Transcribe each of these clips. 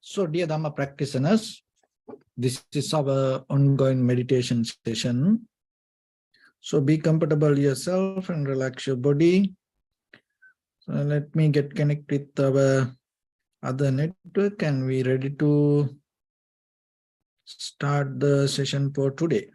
So, dear Dhamma practitioners, this is our ongoing meditation session. So, be comfortable yourself and relax your body. So, let me get connected with our other network and we're ready to start the session for today.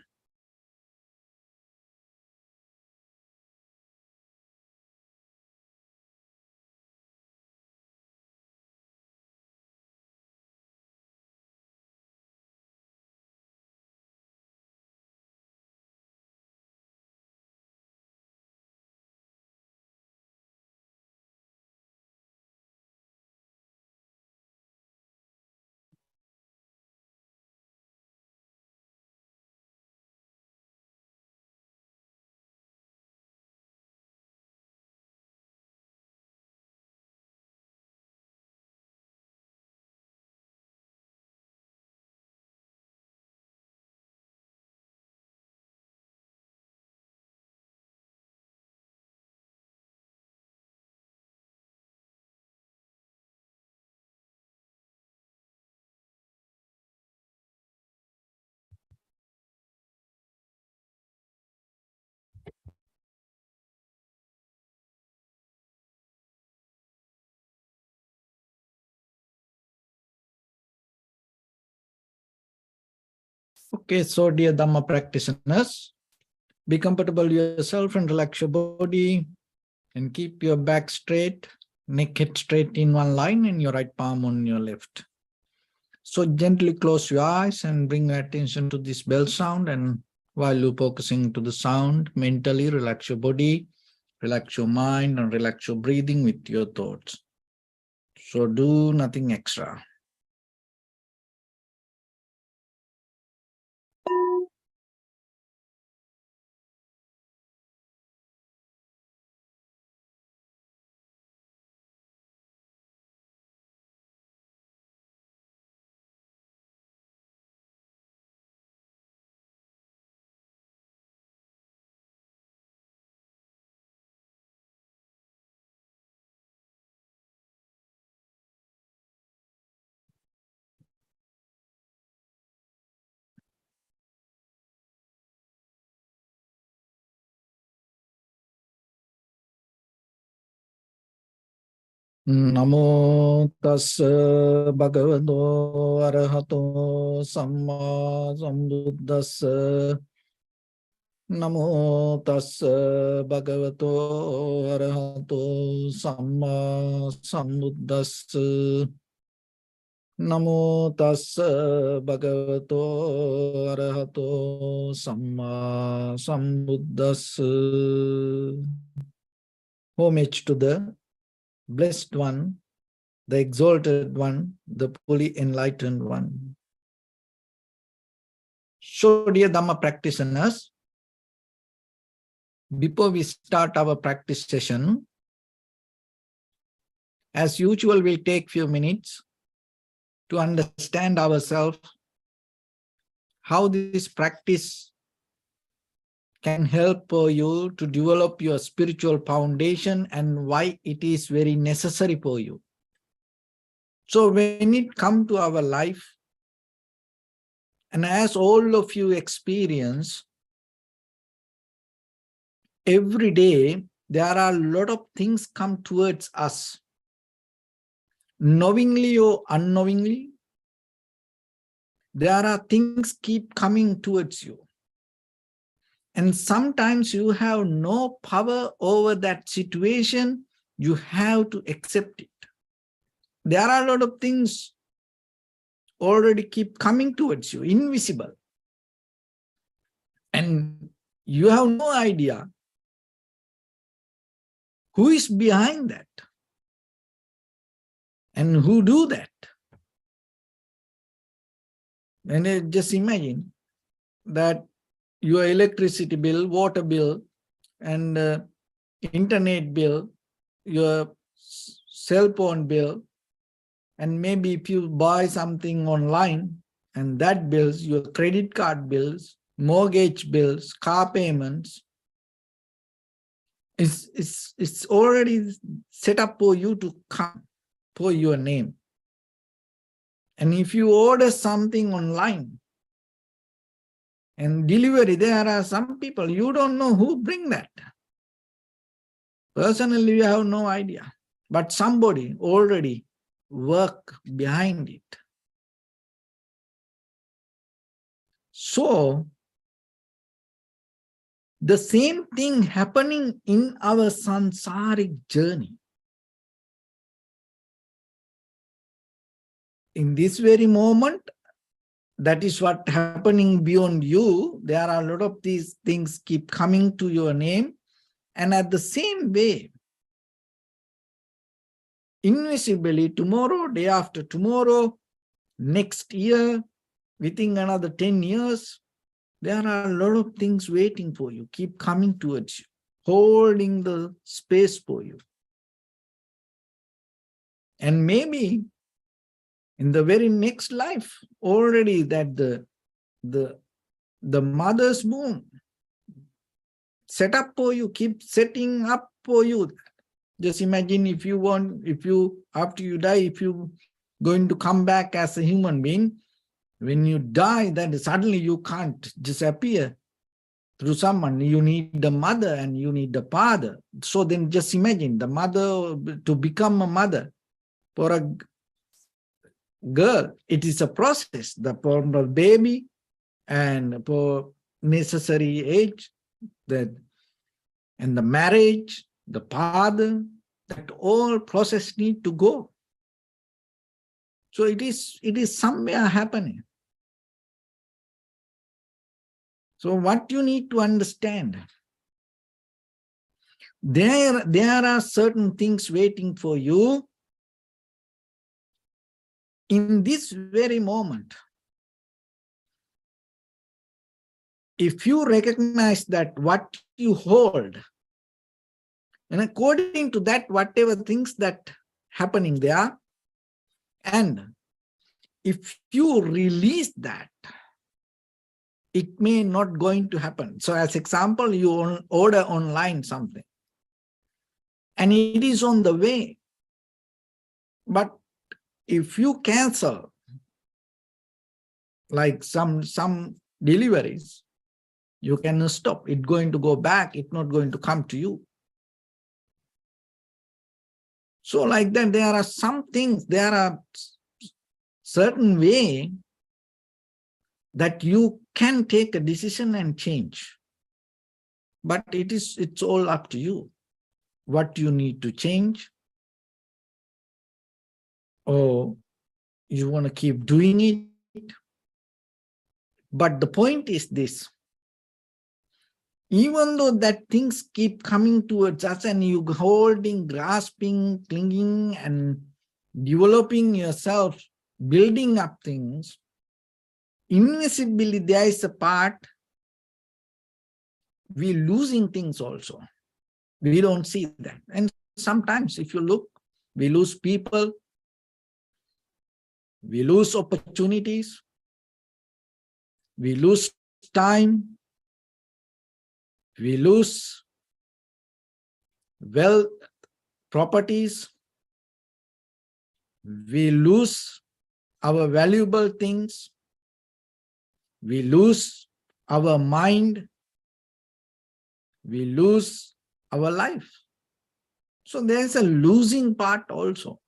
Okay, so dear Dhamma practitioners, be comfortable yourself and relax your body and keep your back straight, neck head straight in one line and your right palm on your left. So gently close your eyes and bring your attention to this bell sound, and while you're focusing to the sound, mentally relax your body, relax your mind and relax your breathing with your thoughts. So do nothing extra. Namo tassa bhagavato arahato samma sambuddhassa. Namo tassa bhagavato arahato samma sambuddhassa. Namo tassa bhagavato arahato samma sambuddhassa. Homage to the Blessed One, the Exalted One, the fully enlightened One. So, dear Dhamma practitioners, before we start our practice session, as usual, we'll take few minutes to understand ourselves, how this practice can help you to develop your spiritual foundation and why it is very necessary for you. So when it comes to our life, and as all of you experience, every day there are a lot of things come towards us. Knowingly or unknowingly, there are things keep coming towards you. And sometimes you have no power over that situation. You have to accept it. There are a lot of things already keep coming towards you, invisible. And you have no idea who is behind that and who do that. And just imagine that your electricity bill, water bill, and internet bill, your cell phone bill, and maybe if you buy something online, and that bills, your credit card bills, mortgage bills, car payments, it's already set up for you to come for your name. And if you order something online and delivery, there are some people, you don't know who bring that. Personally, you have no idea. But somebody already work behind it. So, the same thing happening in our sansaric journey. In this very moment, that is what happening beyond you. There are a lot of these things keep coming to your name. And at the same way, invisibly, tomorrow, day after tomorrow, next year, within another 10 years, there are a lot of things waiting for you, keep coming towards you, holding the space for you. And maybe in the very next life, already that the mother's womb set up for you, keep setting up for you. Just imagine if you want, after you die, if you going to come back as a human being, when you die, then suddenly you can't disappear through someone. You need the mother and you need the father. So then just imagine the mother, to become a mother for a girl, it is a process. For the baby and for necessary age, and the marriage, the father, that all process need to go. So it is somewhere happening. So what you need to understand, there are certain things waiting for you in this very moment. If you recognize that what you hold, and according to that, whatever things that happening there, and if you release that, it may not going to happen. So as example, you order online something and it is on the way. But if you cancel, like some deliveries, you can stop. It's going to go back. It's not going to come to you. So like that, there are some things, there are certain way that you can take a decision and change. But it's all up to you. What you need to change, or you want to keep doing it. But the point is this: even though that things keep coming towards us and you holding, grasping, clinging, and developing yourself, building up things, invisibly there is a part we're losing things also. We don't see that. And sometimes if you look, we lose people, we lose opportunities, we lose time, we lose wealth, properties, we lose our valuable things, we lose our mind, we lose our life. So there's a losing part also.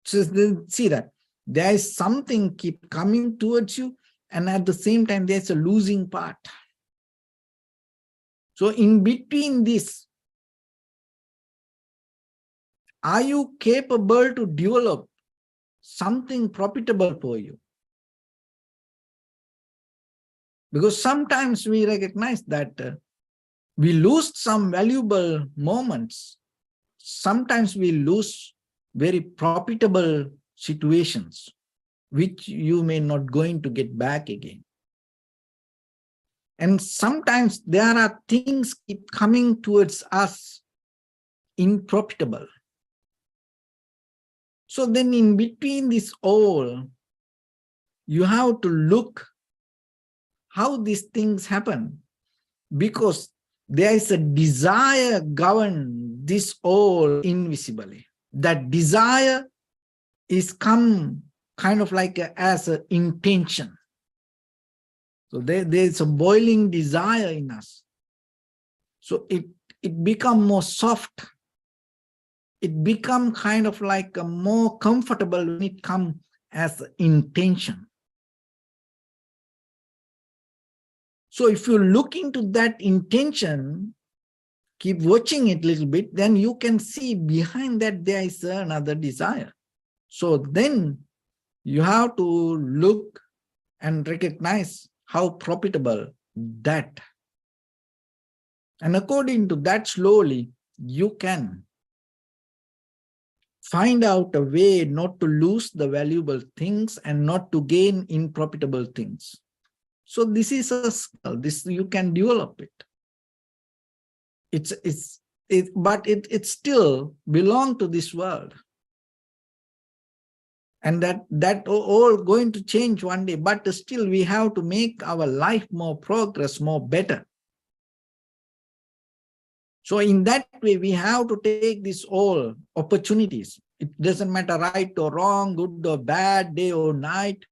So see that there is something keep coming towards you, and at the same time there's a losing part. So in between this, are you capable to develop something profitable for you? Because sometimes we recognize that we lose some valuable moments. Sometimes we lose very profitable situations, which you may not going to get back again. And sometimes there are things keep coming towards us unprofitable. So then in between this all, you have to look how these things happen, because there is a desire govern this all invisibly. That desire is come kind of like as an intention. So there's a boiling desire in us. So it become more soft. It become kind of like a more comfortable when it comes as intention. So if you look into that intention, keep watching it a little bit, then you can see behind that there is another desire. So then you have to look and recognize how profitable that. And according to that, slowly you can find out a way not to lose the valuable things and not to gain unprofitable things. So this is a skill. This you can develop it. But it still belongs to this world. And that all going to change one day, but still we have to make our life more progress, more better. So in that way, we have to take these all opportunities. It doesn't matter right or wrong, good or bad, day or night,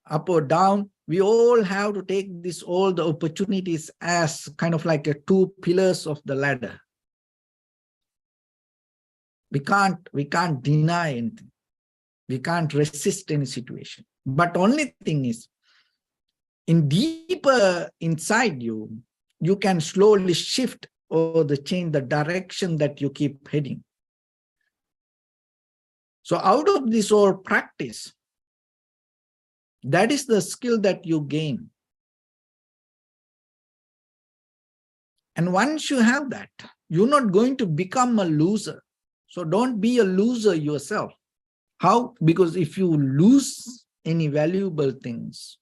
up or down. We all have to take all the opportunities as kind of like a two pillars of the ladder. We can't deny anything. We can't resist any situation. But only thing is, in deeper inside you, you can slowly shift or change the direction that you keep heading. So out of this whole practice, that is the skill that you gain. And once you have that, you're not going to become a loser. So don't be a loser yourself. How? Because if you lose any valuable things,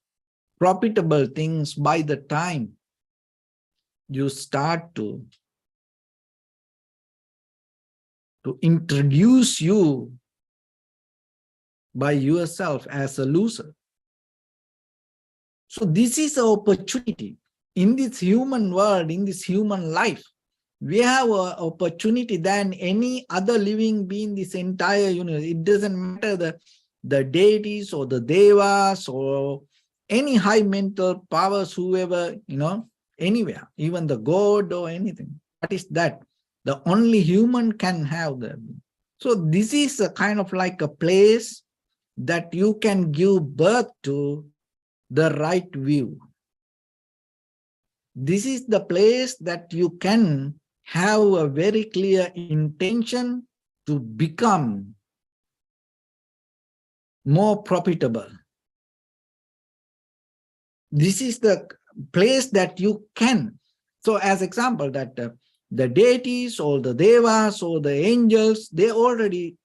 profitable things, by the time you start to introduce you by yourself as a loser. So this is an opportunity. In this human world, in this human life, we have an opportunity than any other living being in this entire universe. It doesn't matter the deities or the devas or any high mental powers, whoever, anywhere, even the God or anything. What is that? The only human can have that. So this is a kind of like a place that you can give birth to the right view. This is the place that you can have a very clear intention to become more profitable. This is the place that you can. So as example, that the deities or the devas or the angels, they already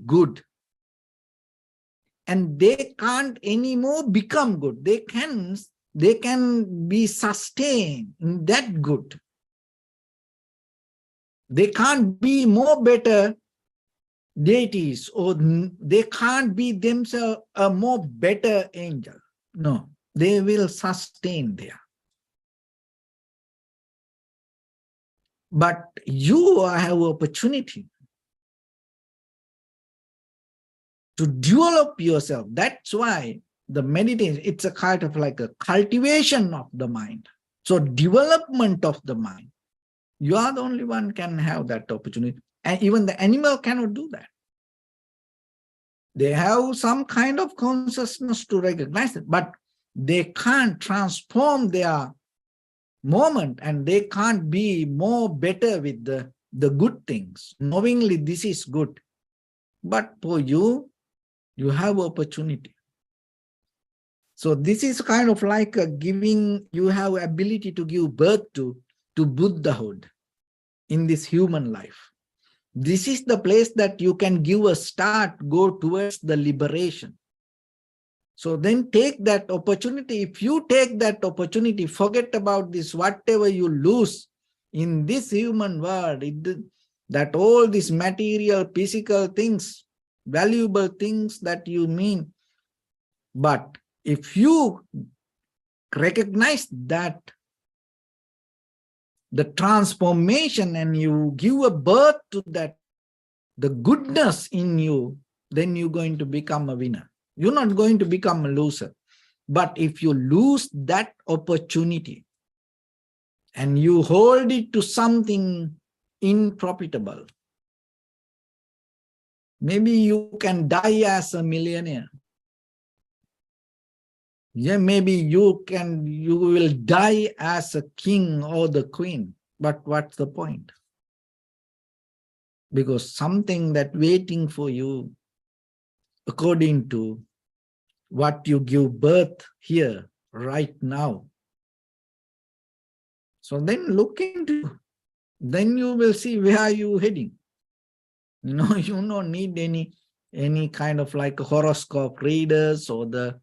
good. And they can't anymore become good. They can be sustained in that good. They can't be more better deities, or they can't be themselves a more better angel. No, they will sustain there. But you have opportunity to develop yourself. That's why the meditation, it's a kind of like a cultivation of the mind. So development of the mind. You are the only one can have that opportunity. And even the animal cannot do that. They have some kind of consciousness to recognize it, but they can't transform their moment, and they can't be more better with the good things. Knowingly, this is good. But for you, you have opportunity. So this is kind of like a giving, you have ability to give birth to Buddhahood in this human life. This is the place that you can give a start, go towards the liberation. So then take that opportunity. If you take that opportunity, forget about this, whatever you lose in this human world, that all these material, physical things, valuable things that you mean. But if you recognize that the transformation and you give a birth to that, the goodness in you, then you're going to become a winner. You're not going to become a loser. But if you lose that opportunity and you hold it to something unprofitable, maybe you can die as a millionaire. Yeah, maybe you will die as a king or the queen. But what's the point? Because something that waiting for you, according to what you give birth here, right now. So then look into, then you will see where are you heading. You know, you don't need any kind of like horoscope readers or the,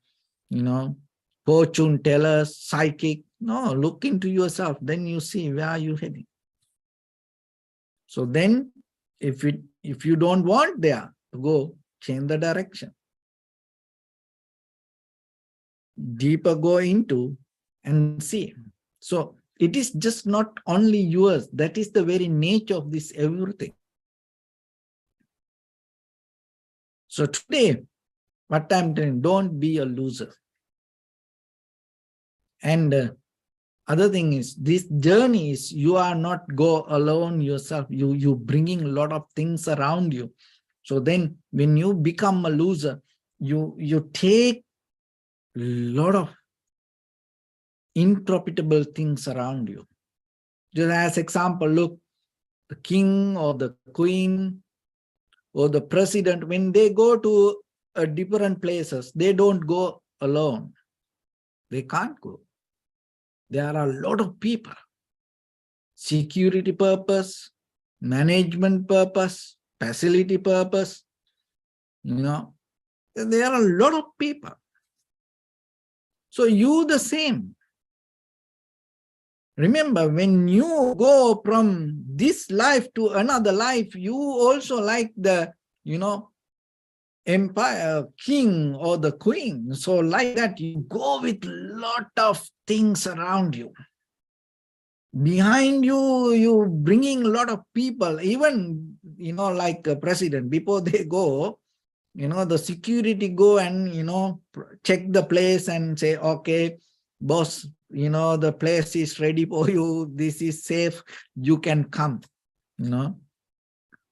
you know, fortune tellers, psychic. No, look into yourself. Then you see where are you heading. So then, if you don't want there to go, change the direction. Deeper go into and see. So it is just not only yours. That is the very nature of this everything. So today, what I'm telling, don't be a loser. And other thing is, this journey is, you are not go alone yourself. You bringing a lot of things around you. So then when you become a loser, you take a lot of unprofitable things around you. Just as example, look, the king or the queen or the president, when they go to different places, they don't go alone. They can't go. There are a lot of people. Security purpose, management purpose, facility purpose. You know, there are a lot of people. So you the same. Remember, when you go from this life to another life, you also like the, you know, empire, king or the queen. So like that, you go with a lot of things around you. Behind you, you bringing a lot of people, even, you know, like a president, before they go, you know, the security go and, you know, check the place and say, okay, boss, you know, the place is ready for you. This is safe. You can come, you know.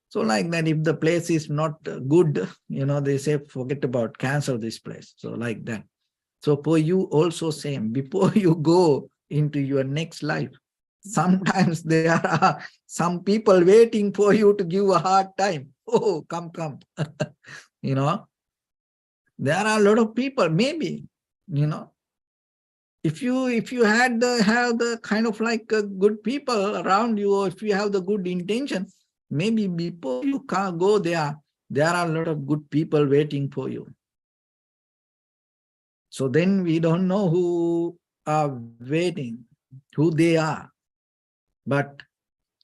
So like that, if the place is not good, you know, they say, forget about, cancel this place. So like that. So for you also same, before you go into your next life, sometimes there are some people waiting for you to give a hard time. Oh, come. You know, there are a lot of people, maybe, you know, if you have the kind of like good people around you, or if you have the good intention, maybe before you can't go there are a lot of good people waiting for you. So then we don't know who are waiting, who they are. But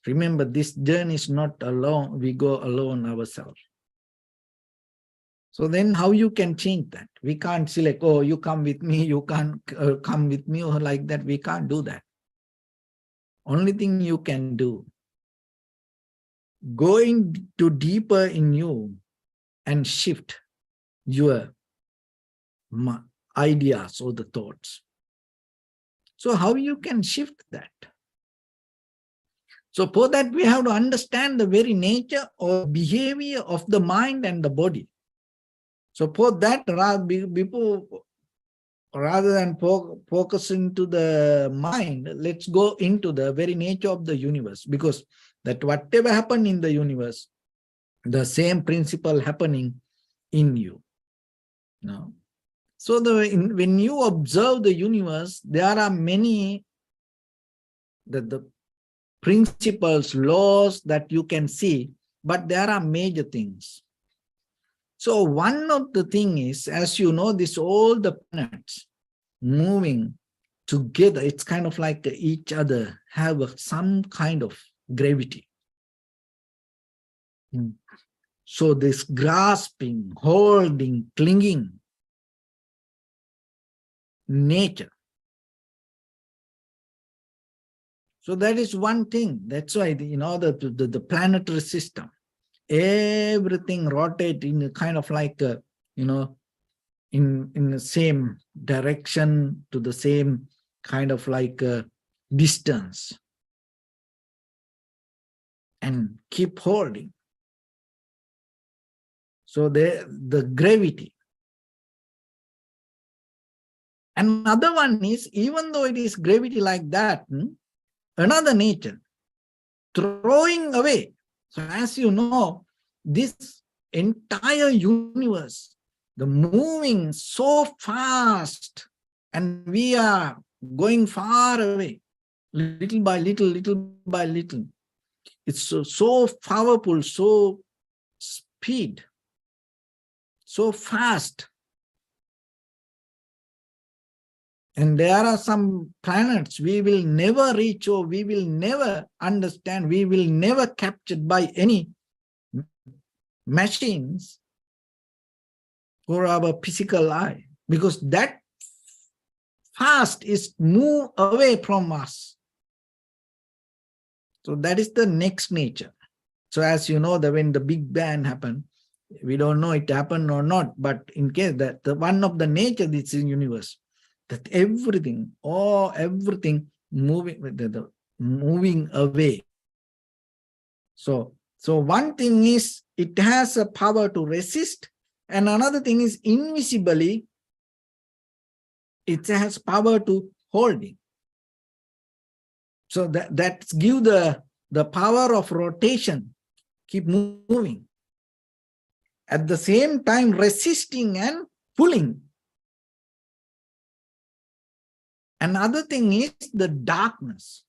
remember, this journey is not alone. We go alone ourselves. So then how you can change that? We can't select, oh, you come with me, you can't come with me, or like that. We can't do that. Only thing you can do, going to deeper in you and shift your ideas or the thoughts. So how you can shift that? So for that, we have to understand the very nature or behavior of the mind and the body. So for that, rather than focusing to the mind, let's go into the very nature of the universe, because that whatever happened in the universe, the same principle happening in you. No? So when you observe the universe, there are many the principles, laws that you can see, but there are major things. So one of the thing is, as you know, all the planets moving together, it's kind of like each other have some kind of gravity. So this grasping, holding, clinging nature. So that is one thing. That's why, you know, the planetary system. everything rotate in a kind of like, in the same direction, to the same kind of like distance, and keep holding. So the gravity. Another one is, even though it is gravity like that, another nature, throwing away. So as you know, this entire universe, the moving so fast, and we are going far away, little by little, little by little. It's so powerful, so speed, so fast. And there are some planets we will never reach, or we will never understand, we will never captured by any machines for our physical eye, because that fast is move away from us. So that is the next nature. So as you know, when the Big Bang happened, we don't know it happened or not, but in case that the one of the nature this is universe, that everything moving, moving away. So one thing is it has a power to resist, and another thing is invisibly it has power to holding. So that give the power of rotation, keep moving. At the same time resisting and pulling. Another thing is the darkness,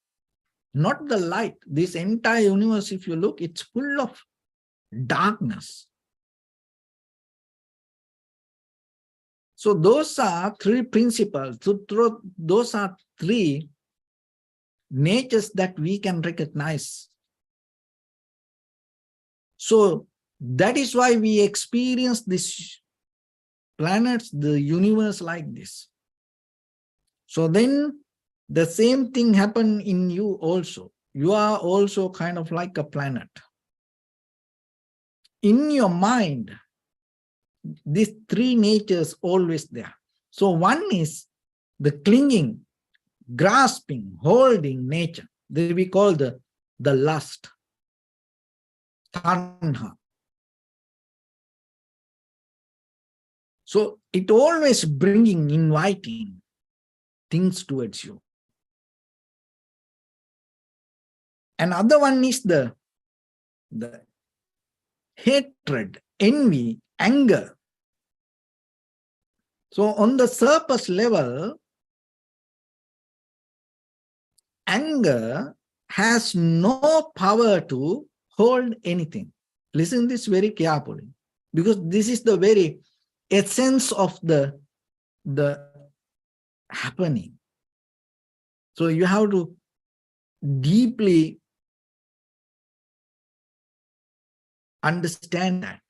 not the light. This entire universe, if you look, it's full of darkness. So those are three principles. Those are three natures that we can recognize. So that is why we experience this planets, the universe like this. So then the same thing happen in you also. You are also kind of like a planet. In your mind, these three natures always there. So one is the clinging, grasping, holding nature. That we call the lust, tanha. So it always bringing, inviting things towards you. Another one is the hatred, envy, anger. So on the surface level, anger has no power to hold anything. Listen this very carefully, because this is the very essence of the happening. So you have to deeply understand that.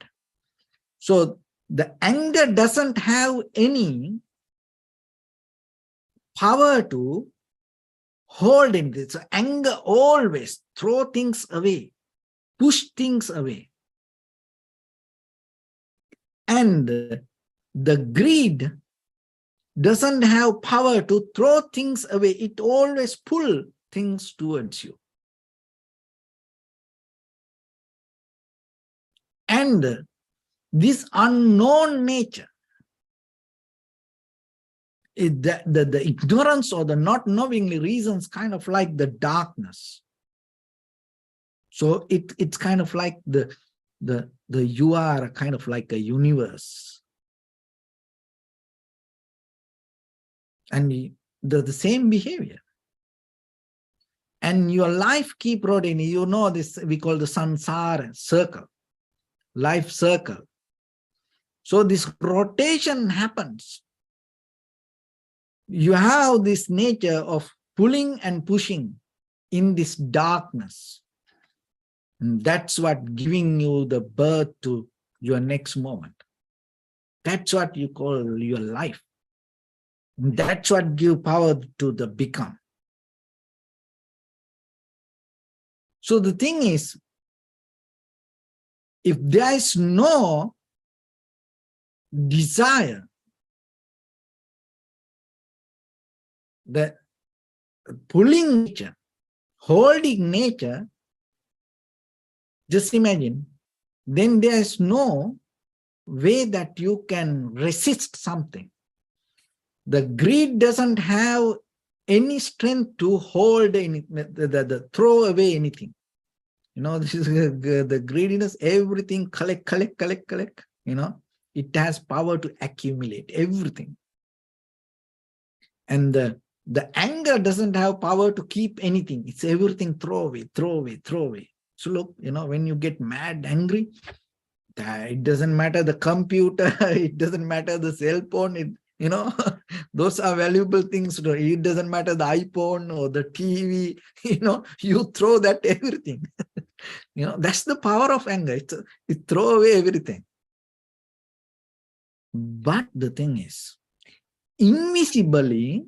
So the anger doesn't have any power to hold anything. So anger always throw things away, push things away. And the greed doesn't have power to throw things away. It always pull things towards you. And this unknown nature, the ignorance or the not knowingly reasons kind of like the darkness. So it's kind of like the you are kind of like a universe. And the same behavior. And your life keep rotating. You know this, we call the samsara circle, life circle. So this rotation happens. You have this nature of pulling and pushing in this darkness. And that's what giving you the birth to your next moment. That's what you call your life. And that's what gives power to the become. So the thing is, if there is no desire, the pulling nature, holding nature, just imagine, then there is no way that you can resist something. The greed doesn't have any strength to hold any, throw away anything. This is the greediness, everything collect. It has power to accumulate everything. And the anger doesn't have power to keep anything. It's everything throw away. So look, when you get mad, angry, it doesn't matter the computer, it doesn't matter the cell phone, those are valuable things. It doesn't matter the iPhone or the TV, you throw that everything. That's the power of anger. It throw away everything. But the thing is, invisibly,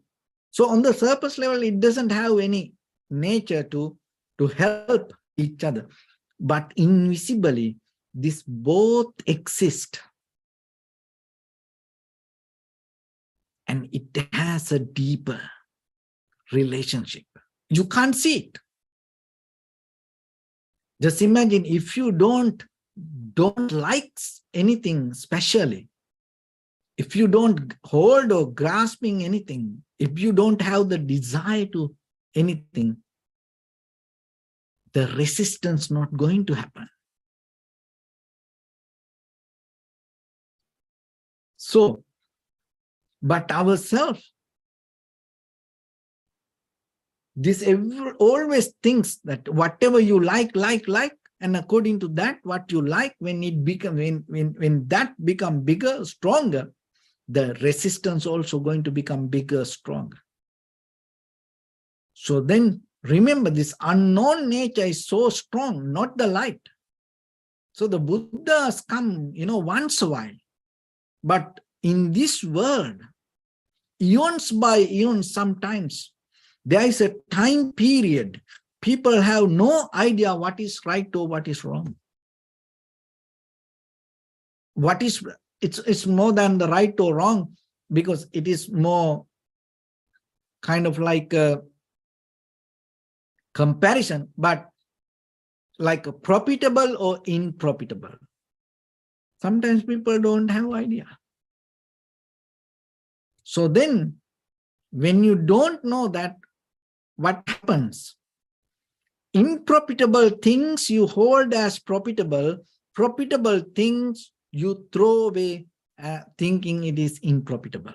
so on the surface level, it doesn't have any nature to help each other. But invisibly, this both exist. And it has a deeper relationship. You can't see it. Just imagine if you don't like anything specially, if you don't hold or grasping anything, if you don't have the desire to anything, the resistance not going to happen. So, but ourselves, this always thinks that whatever you like, and according to that, what you like, when that become bigger, stronger, the resistance also going to become bigger, stronger. So then remember, this unknown nature is so strong, not the light. So the Buddhas come, once a while. But in this world, eons by eons, sometimes there is a time period. People have no idea what is right or what is wrong. It's more than the right or wrong, because it is more kind of like a comparison, but like a profitable or unprofitable. Sometimes people don't have idea. So then, when you don't know that, what happens? Unprofitable things you hold as profitable things you throw away, thinking it is unprofitable.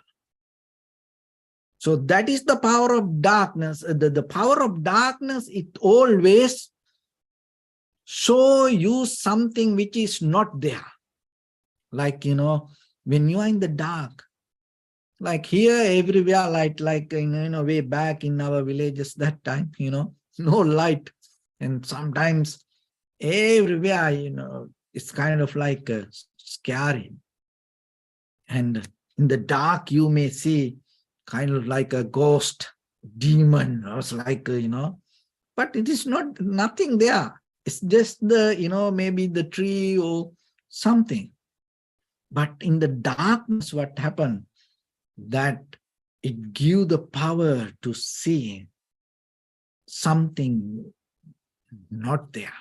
So that is the power of darkness. The power of darkness, it always show you something which is not there. Like, when you are in the dark, like here, everywhere light, like, way back in our villages that time, no light. And sometimes everywhere, it's kind of like scary. And in the dark, you may see kind of like a ghost, demon, or it's like, but it is nothing there. It's just the, maybe the tree or something. But in the darkness, what happened? That it gives the power to see something not there.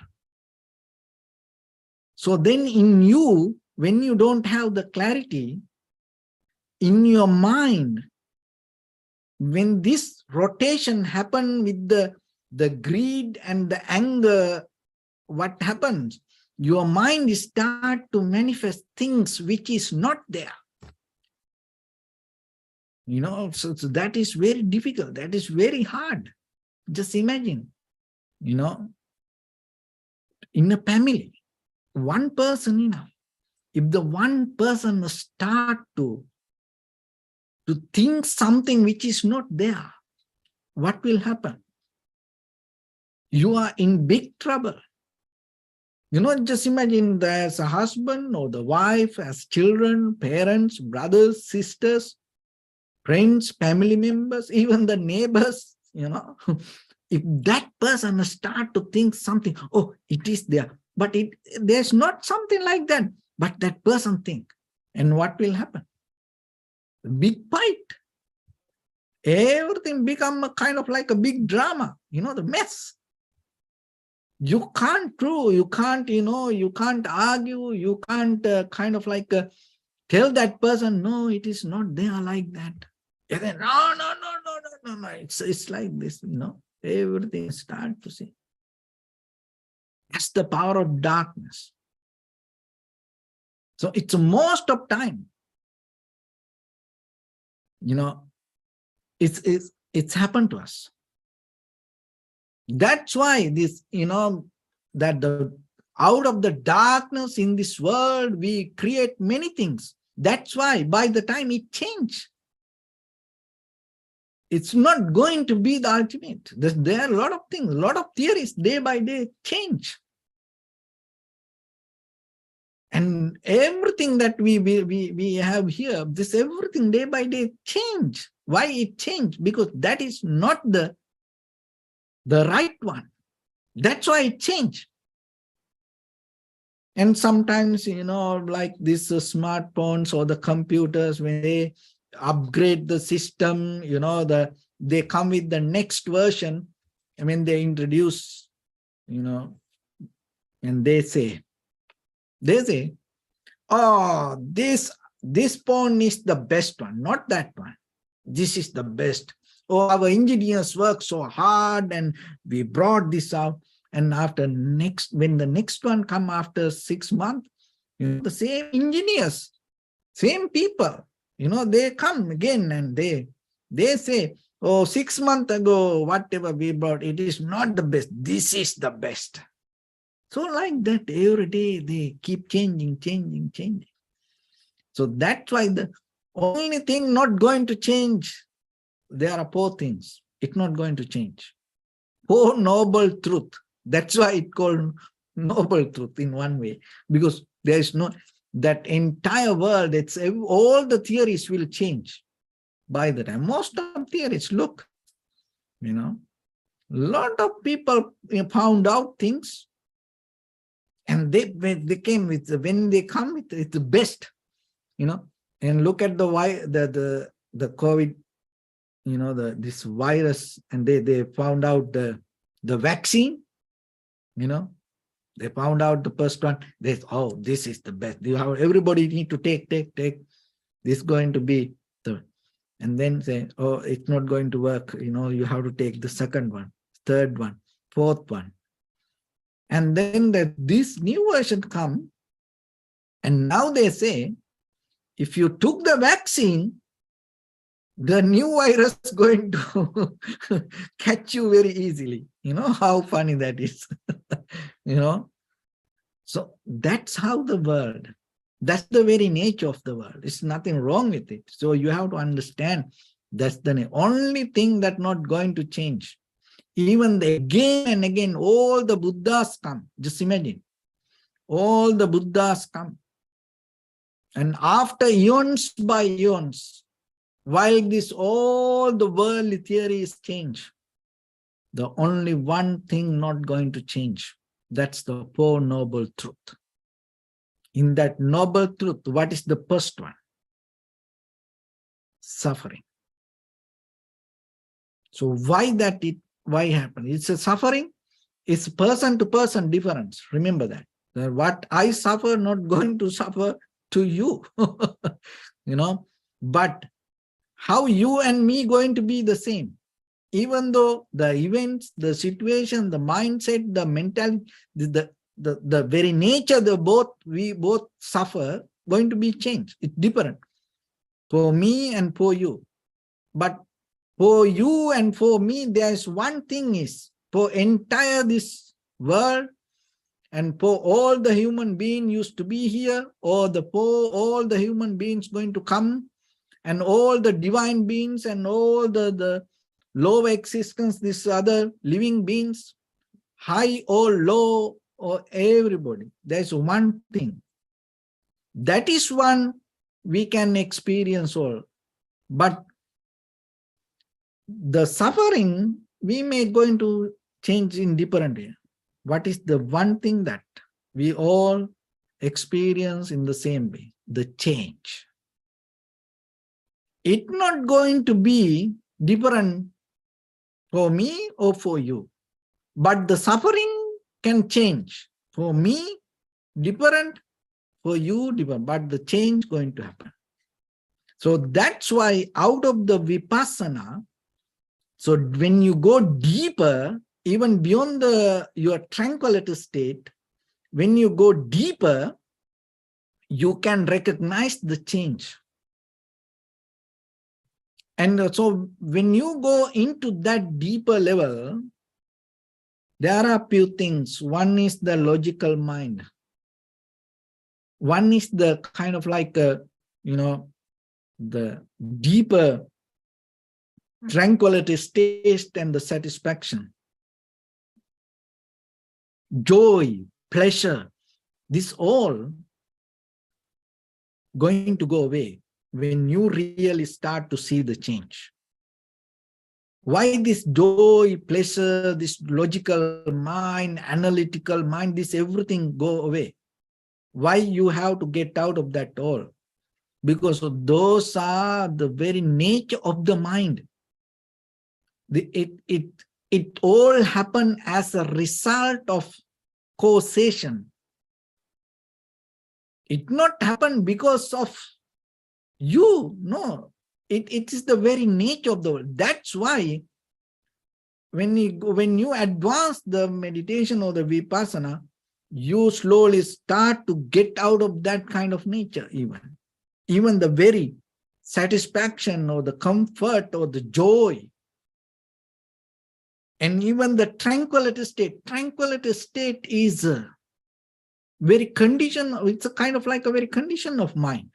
So then in you, when you don't have the clarity, in your mind, when this rotation happens with the greed and the anger, what happens? Your mind start to manifest things which is not there. So that is very difficult. That is very hard. Just imagine, in a family, one person, if the one person start to think something which is not there, what will happen? You are in big trouble. Just imagine there's a husband or the wife, as children, parents, brothers, sisters, friends, family members, even the neighbors, if that person start to think something, oh, it is there, But there's not something like that. But that person think. And what will happen? Big fight. Everything become a kind of like a big drama, the mess. You can't prove, you can't, you can't argue, you can't kind of like tell that person, no, it is not there like that. And then, no. It's like this, everything start to see. That's the power of darkness. So it's most of time, it's happened to us. That's why this, that out of the darkness in this world, we create many things. That's why by the time it changes, it's not going to be the ultimate. There are a lot of things, a lot of theories day by day change. And everything that we have here, this everything day by day change. Why it changed? Because that is not the right one. That's why it changed. And sometimes, like these smartphones or the computers, when they upgrade the system, they come with the next version. I mean, they introduce, and they say, oh, this phone is the best one, not that one. This is the best. Oh, our engineers work so hard and we brought this out. And when the next one come after 6 months, the same engineers, same people, they come again and they say, oh, 6 months ago, whatever we brought, it is not the best. This is the best. So like that, every day they keep changing. So that's why the only thing not going to change, there are 4 things. It's not going to change. 4 noble truth. That's why it's called noble truth in one way. Because there is no, that entire world, all the theories will change by the time. Most of theories, look, a lot of people found out things. And when they come with it's the best, and look at the COVID, this virus, and they found out the vaccine, they found out the first one, oh, this is the best. Everybody need to take, this is going to be and then say, oh, it's not going to work, you have to take the second one, third one, fourth one. And then this new version come, and now they say, if you took the vaccine, the new virus is going to catch you very easily. How funny that is. So that's how the world, that's the very nature of the world. It's nothing wrong with it. So you have to understand that's the only thing that's not going to change. Even again and again, all the Buddhas come. Just imagine. All the Buddhas come. And after eons by eons, while all the worldly theories change, the only one thing not going to change, that's the 4 noble truth. In that noble truth, what is the first one? Suffering. So why happen? It's a suffering. It's person to person difference. Remember that. What I suffer, not going to suffer to you. But how you and me going to be the same? Even though the events, the situation, the mindset, the mentality, the very nature, we both suffer, going to be changed. It's different for me and for you. But for you and for me, there's one thing is, for entire this world and for all the human beings used to be here, or for all the human beings going to come, and all the divine beings and all the low existence, this other living beings, high or low, or everybody, there's one thing. That is one we can experience all. But the suffering, we may going to change in different way. What is the one thing that we all experience in the same way, the change. It's not going to be different for me or for you, but the suffering can change. For me, different, for you, different, but the change going to happen. So that's why out of the vipassana, so when you go deeper, even beyond your tranquility state, when you go deeper, you can recognize the change. And so when you go into that deeper level, there are a few things. One is the logical mind. One is the kind of like, the deeper tranquility state and the satisfaction. Joy, pleasure, this all going to go away when you really start to see the change. Why this joy, pleasure, this logical mind, analytical mind, this everything go away? Why you have to get out of that all? Because those are the very nature of the mind. It all happened as a result of causation. It not happened because of you, no. It is the very nature of the world. That's why when you advance the meditation or the vipassana, you slowly start to get out of that kind of nature even. Even the very satisfaction or the comfort or the joy. And even the tranquility state. Tranquility state is a very condition, it's a kind of like a very condition of mind.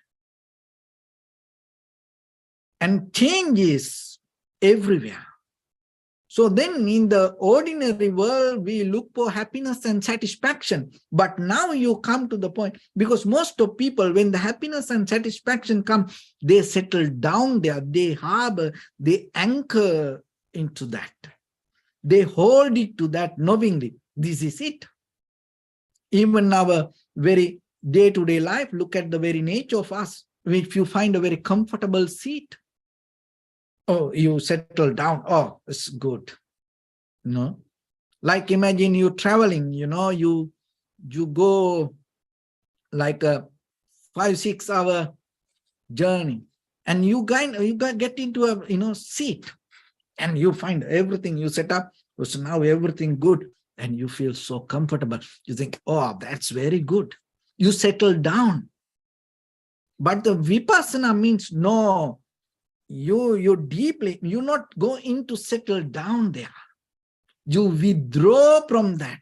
And change is everywhere. So then in the ordinary world, we look for happiness and satisfaction. But now you come to the point, because most of people, when the happiness and satisfaction come, they settle down there, they harbor, they anchor into that. They hold it to that knowingly. This is it. Even our very day-to-day life, look at the very nature of us. If you find a very comfortable seat, oh, you settle down, oh, it's good. No, like imagine you traveling, you go like a 5-6 hour journey, and you get into a seat, and you find everything you set up, so now everything good, and you feel so comfortable. You think, oh, that's very good. You settle down. But the vipassana means no, you deeply, you not go into settle down there. You withdraw from that.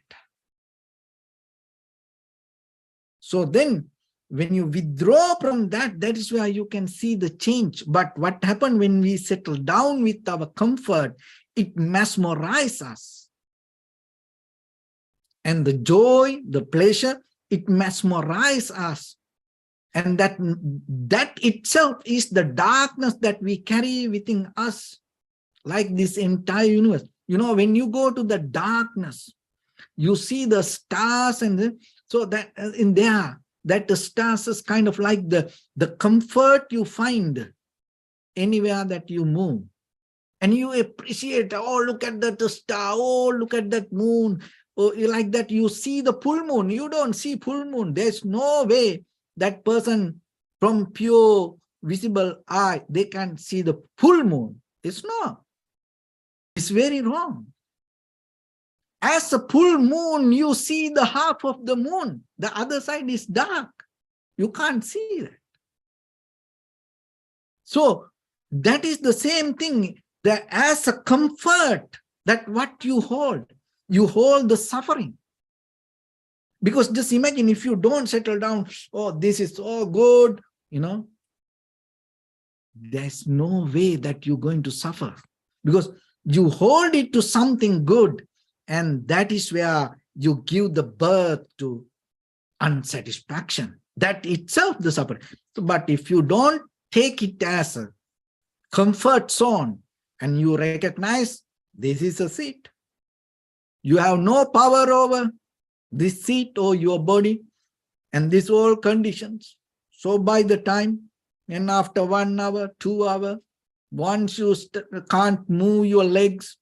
So then when you withdraw from that, that is where you can see the change. But what happened when we settle down with our comfort, it mesmerizes us. And the joy, the pleasure, it mesmerizes us. And that itself is the darkness that we carry within us, like this entire universe. When you go to the darkness, you see the stars, and so that in there, that the stars is kind of like the comfort you find anywhere that you move. And you appreciate, oh, look at that star, oh, look at that moon. Oh, like that, you see the full moon. You don't see full moon. There's no way that person from pure visible eye, they can see the full moon. It's not. It's very wrong. As a full moon, you see the half of the moon. The other side is dark. You can't see that. So that is the same thing, that as a comfort, that what you hold the suffering. Because just imagine if you don't settle down, oh, this is so good, there's no way that you're going to suffer. Because you hold it to something good, and that is where you give the birth to unsatisfaction. That itself the suffering. But if you don't take it as a comfort zone, and you recognize this is a seat, you have no power over, this seat or your body, and these all conditions. So by the time, and after 1 hour, 2 hours, once you can't move your legs,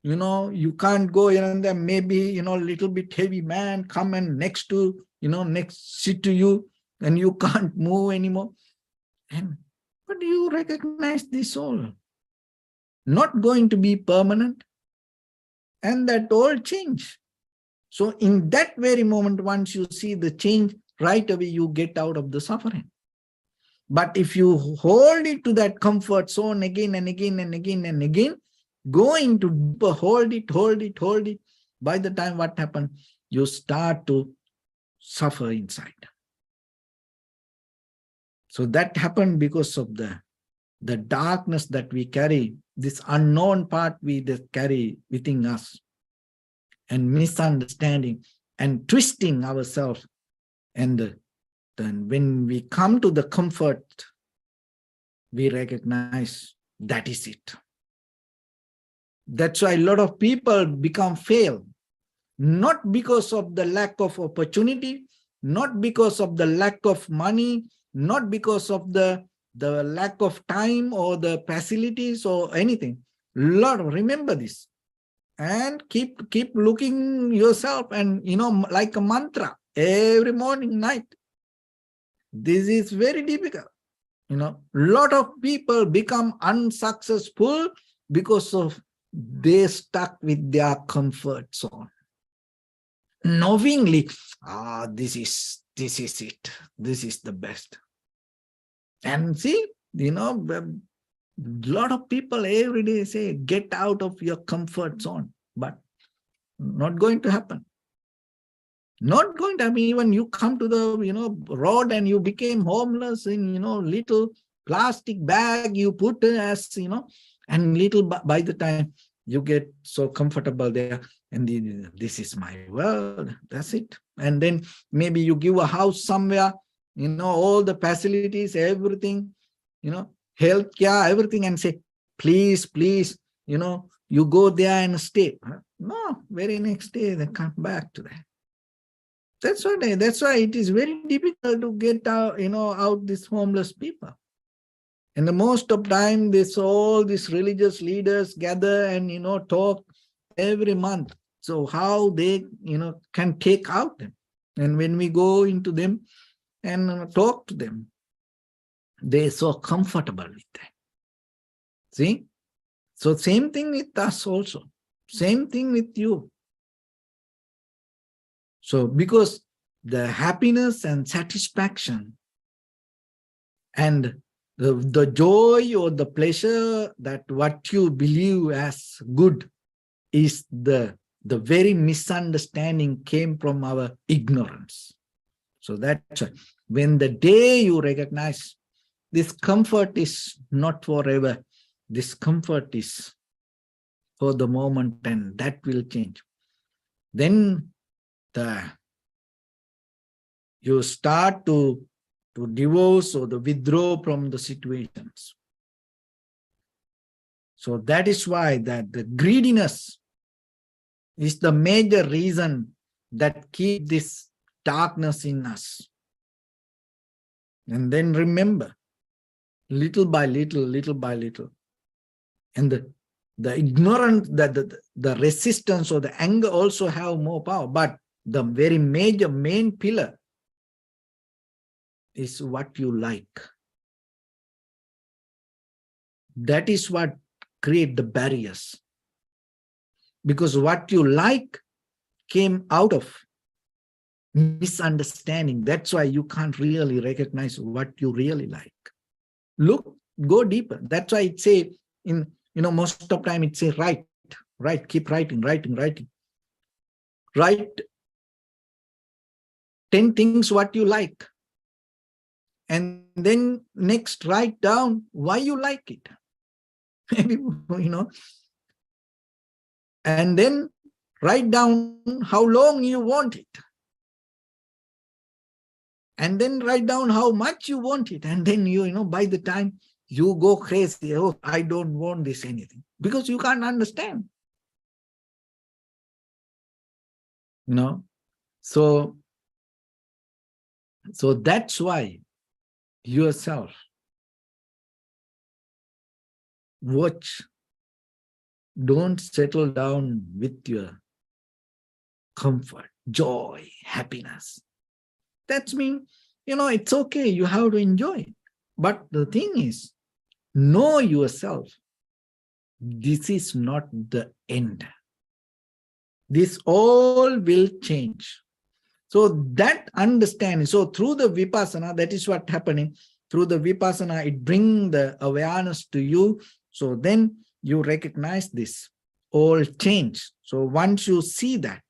you can't go here and there, maybe, little bit heavy man come and next sit to you, and you can't move anymore. But you recognize this all, not going to be permanent, and that all change. So in that very moment, once you see the change, right away you get out of the suffering. But if you hold it to that comfort zone again and again and again and again, go into deeper, hold it, by the time what happens, you start to suffer inside. So that happened because of the darkness that we carry, this unknown part we carry within us, and misunderstanding and twisting ourselves. And then when we come to the comfort, we recognize that is it. That's why a lot of people become fail, not because of the lack of opportunity, not because of the lack of money, not because of the lack of time or the facilities or anything. Lord, remember this. And keep looking yourself, and like a mantra every morning, night. This is very difficult. Lot of people become unsuccessful because of they stuck with their comfort zone. Knowingly, this is it. This is the best. And see, a lot of people every day say, get out of your comfort zone, but not going to happen. Not going to happen. Even you come to the, road and you became homeless in, little plastic bag you put as, and little by the time you get so comfortable there, and this is my world, that's it. And then maybe you give a house somewhere, all the facilities, everything, healthcare, everything, and say, please, you go there and stay. No, very next day they come back to that. That's why it is very difficult to get out these homeless people. And the most of time, all these religious leaders gather and talk every month. So how they can take out them. And when we go into them and talk to them, they're so comfortable with that. See? So same thing with us also. Same thing with you. So because the happiness and satisfaction and the joy or the pleasure that what you believe as good is the very misunderstanding came from our ignorance. So that's why when the day you recognize this comfort is not forever, this comfort is for the moment, and that will change. Then you start to divorce or the withdraw from the situations. So that is why that the greediness is the major reason that keep this darkness in us. And then remember, little by little, and the ignorance, the resistance or the anger also have more power, but the very major main pillar is what you like. That is what create the barriers. Because what you like came out of misunderstanding. That's why you can't really recognize what you really like. Look, go deeper. That's why it say in, most of the time it say write, keep writing. Write 10 things what you like. And then next write down why you like it. Maybe, and then write down how long you want it. And then write down how much you want it. And then by the time you go crazy, oh, I don't want this anything. Because you can't understand. So that's why yourself watch, don't settle down with your comfort, joy, happiness. That's mean, it's okay, you have to enjoy it. But the thing is, know yourself. This is not the end. This all will change. So that understanding, so through the vipassana, that is what happening. Through the vipassana, it brings the awareness to you. So then you recognize this all change. So once you see that,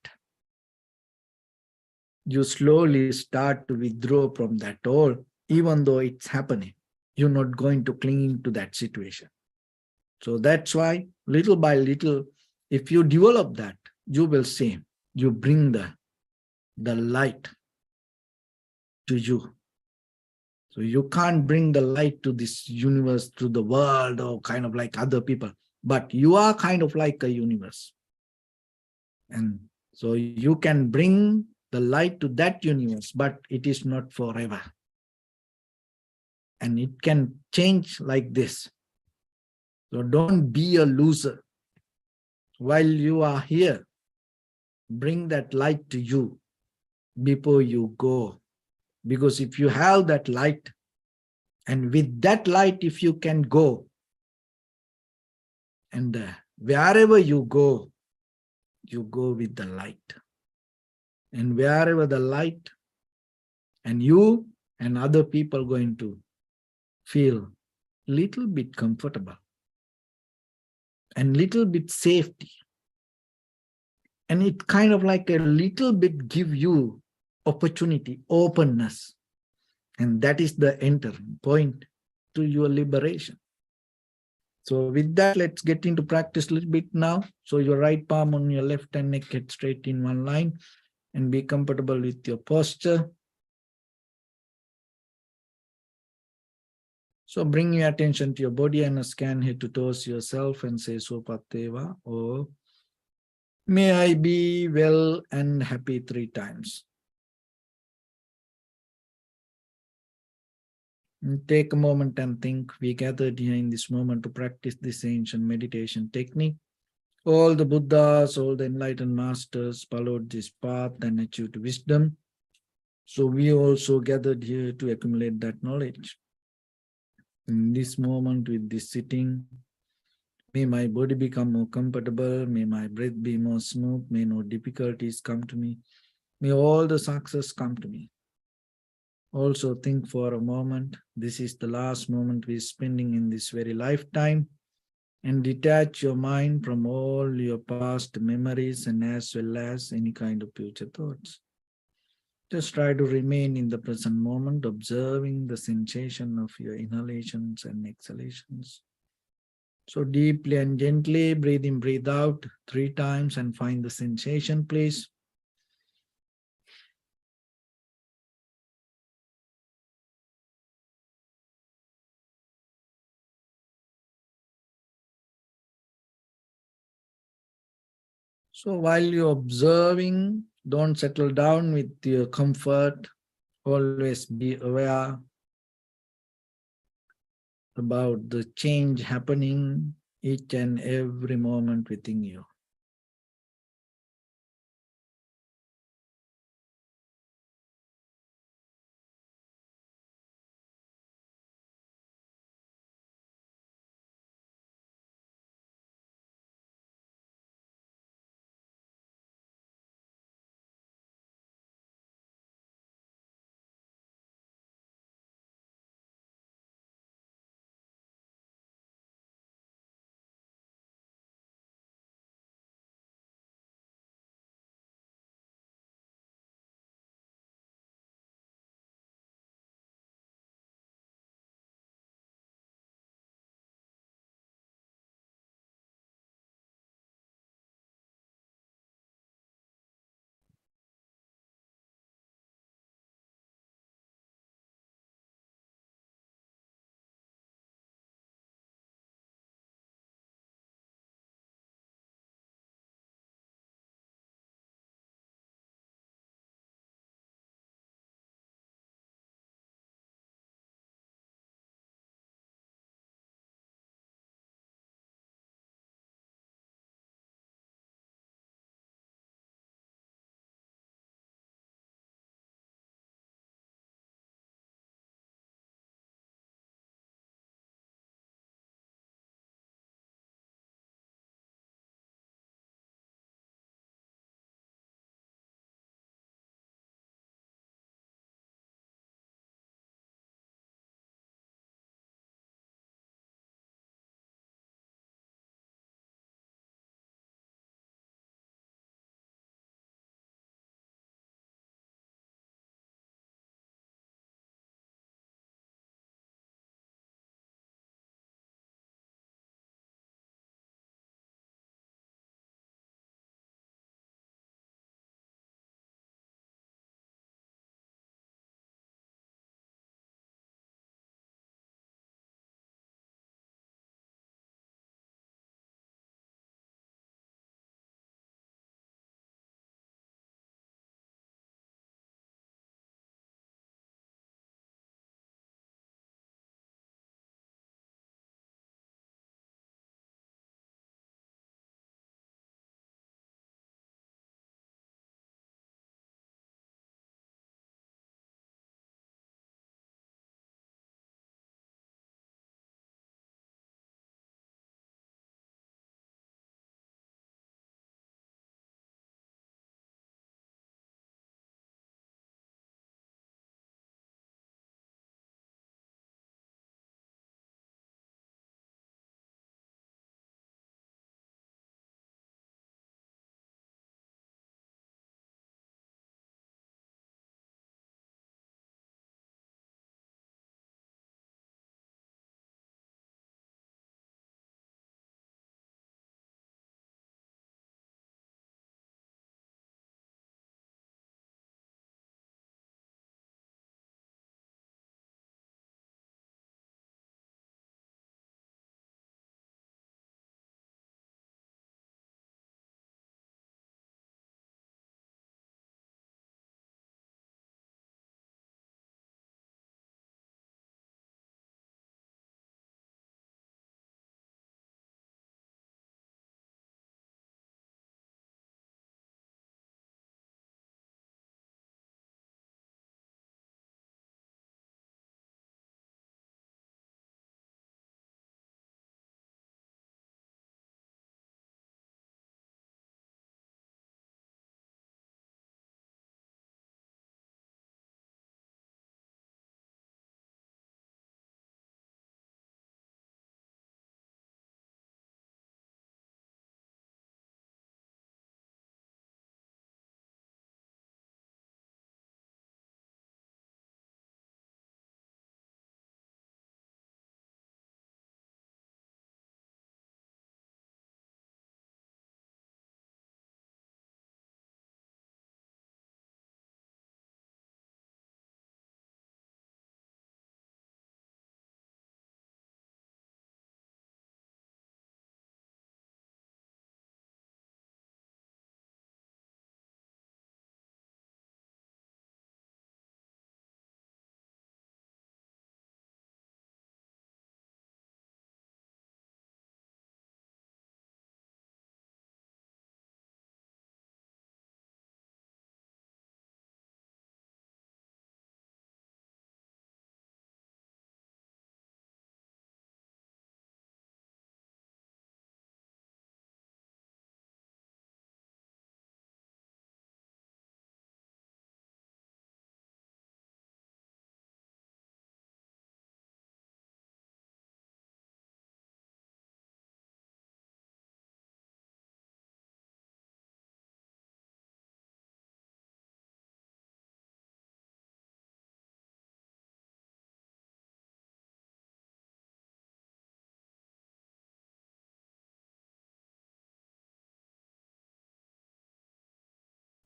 you slowly start to withdraw from that all, even though it's happening. You're not going to cling to that situation. So that's why little by little, if you develop that, you will see, you bring the light to you. So you can't bring the light to this universe, to the world, or kind of like other people, but you are kind of like a universe. And so you can bring the light to that universe, but it is not forever. And it can change like this. So don't be a loser. While you are here, bring that light to you before you go. Because if you have that light, and with that light, if you can go, and wherever you go with the light. And wherever the light, and you and other people going to feel little bit comfortable and little bit safety. And it kind of like a little bit give you opportunity, openness. And that is the enter point to your liberation. So with that, let's get into practice a little bit now. So your right palm on your left hand, neck head straight in one line, and be comfortable with your posture. So bring your attention to your body and scan head to toes yourself and say Sopateva, or may I be well and happy 3 times. And take a moment and think. We gathered here in this moment to practice this ancient meditation technique. All the Buddhas, all the enlightened masters followed this path and achieved wisdom. So we also gathered here to accumulate that knowledge. In this moment with this sitting, may my body become more comfortable, may my breath be more smooth, may no difficulties come to me, may all the success come to me. Also think for a moment, this is the last moment we're spending in this very lifetime, and detach your mind from all your past memories and as well as any kind of future thoughts. Just try to remain in the present moment, observing the sensation of your inhalations and exhalations. So deeply and gently breathe in, breathe out 3 times and find the sensation, please. So while you're observing, don't settle down with your comfort. Always be aware about the change happening each and every moment within you.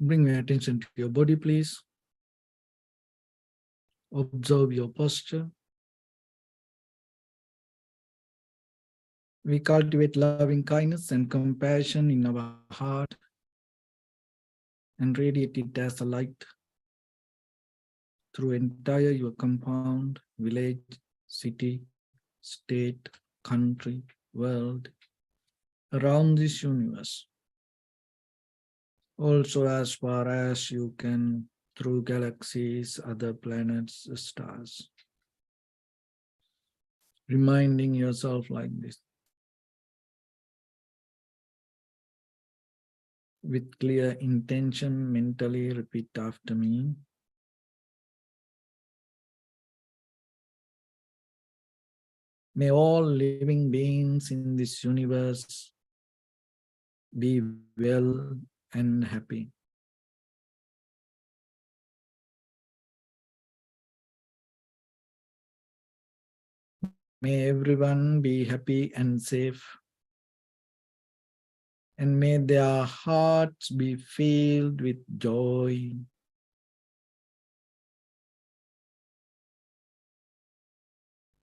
Bring your attention to your body, please. Observe your posture. We cultivate loving kindness and compassion in our heart and radiate it as a light through entire your compound, village, city, state, country, world, around this universe. Also as far as you can through galaxies, other planets, stars. Reminding yourself like this. With clear intention, mentally repeat after me. May all living beings in this universe be well and happy. May everyone be happy and safe. And may their hearts be filled with joy.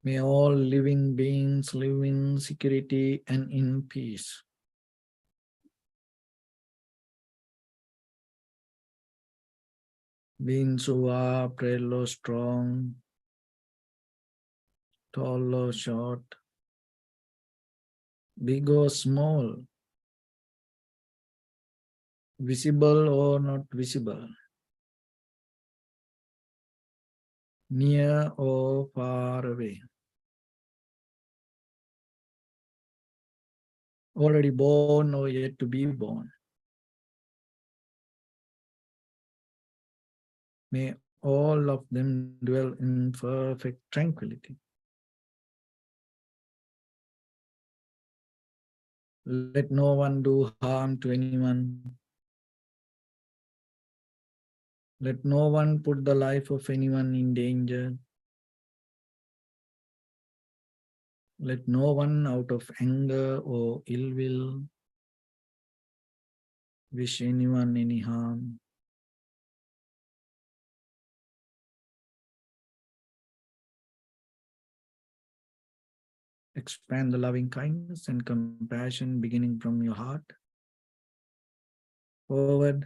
May all living beings live in security and in peace. Beings who are frail or strong, tall or short, big or small, visible or not visible, near or far away, already born or yet to be born. May all of them dwell in perfect tranquility. Let no one do harm to anyone. Let no one put the life of anyone in danger. Let no one out of anger or ill will wish anyone any harm. Expand the loving kindness and compassion beginning from your heart. Forward.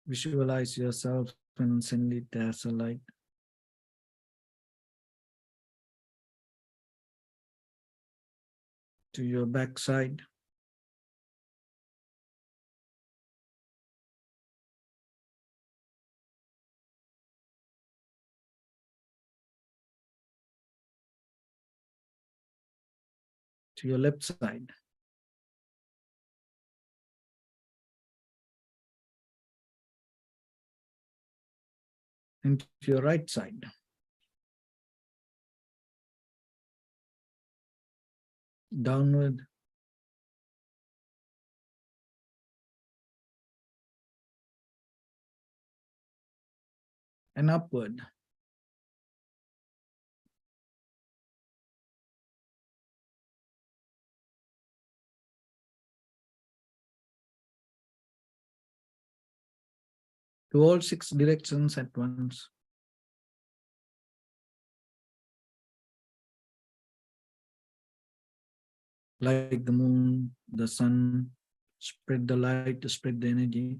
Visualize yourself and send it as a light. To your backside. To your left side. And to your right side. Downward. And upward. To all 6 directions at once. Like the moon, the sun, spread the light, spread the energy,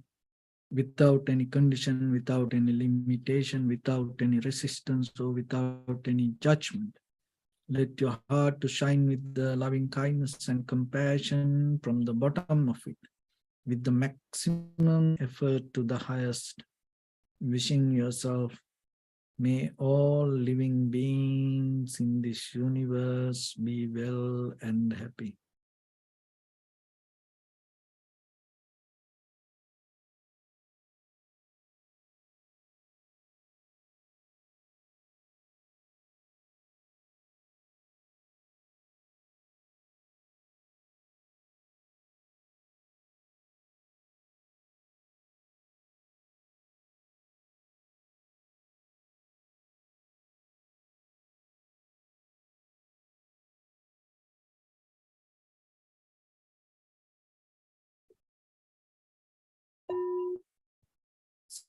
without any condition, without any limitation, without any resistance, or without any judgment. Let your heart to shine with the loving kindness and compassion from the bottom of it, with the maximum effort to the highest, wishing yourself, may all living beings in this universe be well and happy.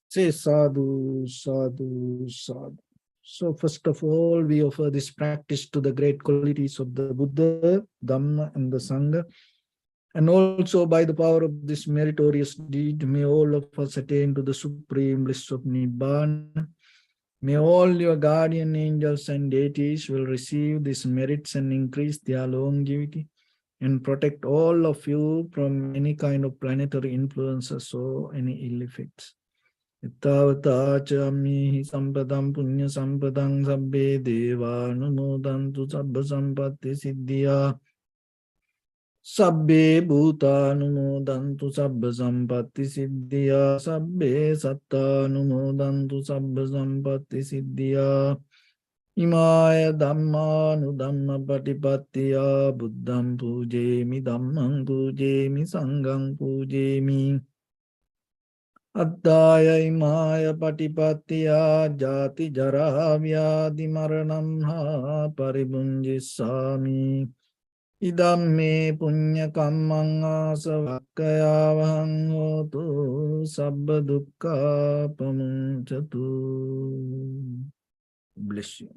Say sadhu, sadhu, sadhu. So first of all, we offer this practice to the great qualities of the Buddha, Dhamma, and the Sangha. And also by the power of this meritorious deed, may all of us attain to the supreme bliss of Nibbana. May all your guardian angels and deities will receive these merits and increase their longevity and protect all of you from any kind of planetary influences or any ill effects. Ittavata chamihi sampadam punya sampadam sabbe deva numodantu sabba sampatti siddhya. Sabbe bhuta numodantu sabba sampatti siddhya. Sabbe satta numodantu sabba sampatti siddhya. Imaya dhamma nu dhamma patipattiya buddham pujemi dhammam pujemi sangham pujemi. Addaya imaya patipattiya jati jara vyadi maranam ha paribunjissami. Idam me punya kammang asavakkaya vahang hotu sabba dukkha pamuncatu. Bless you.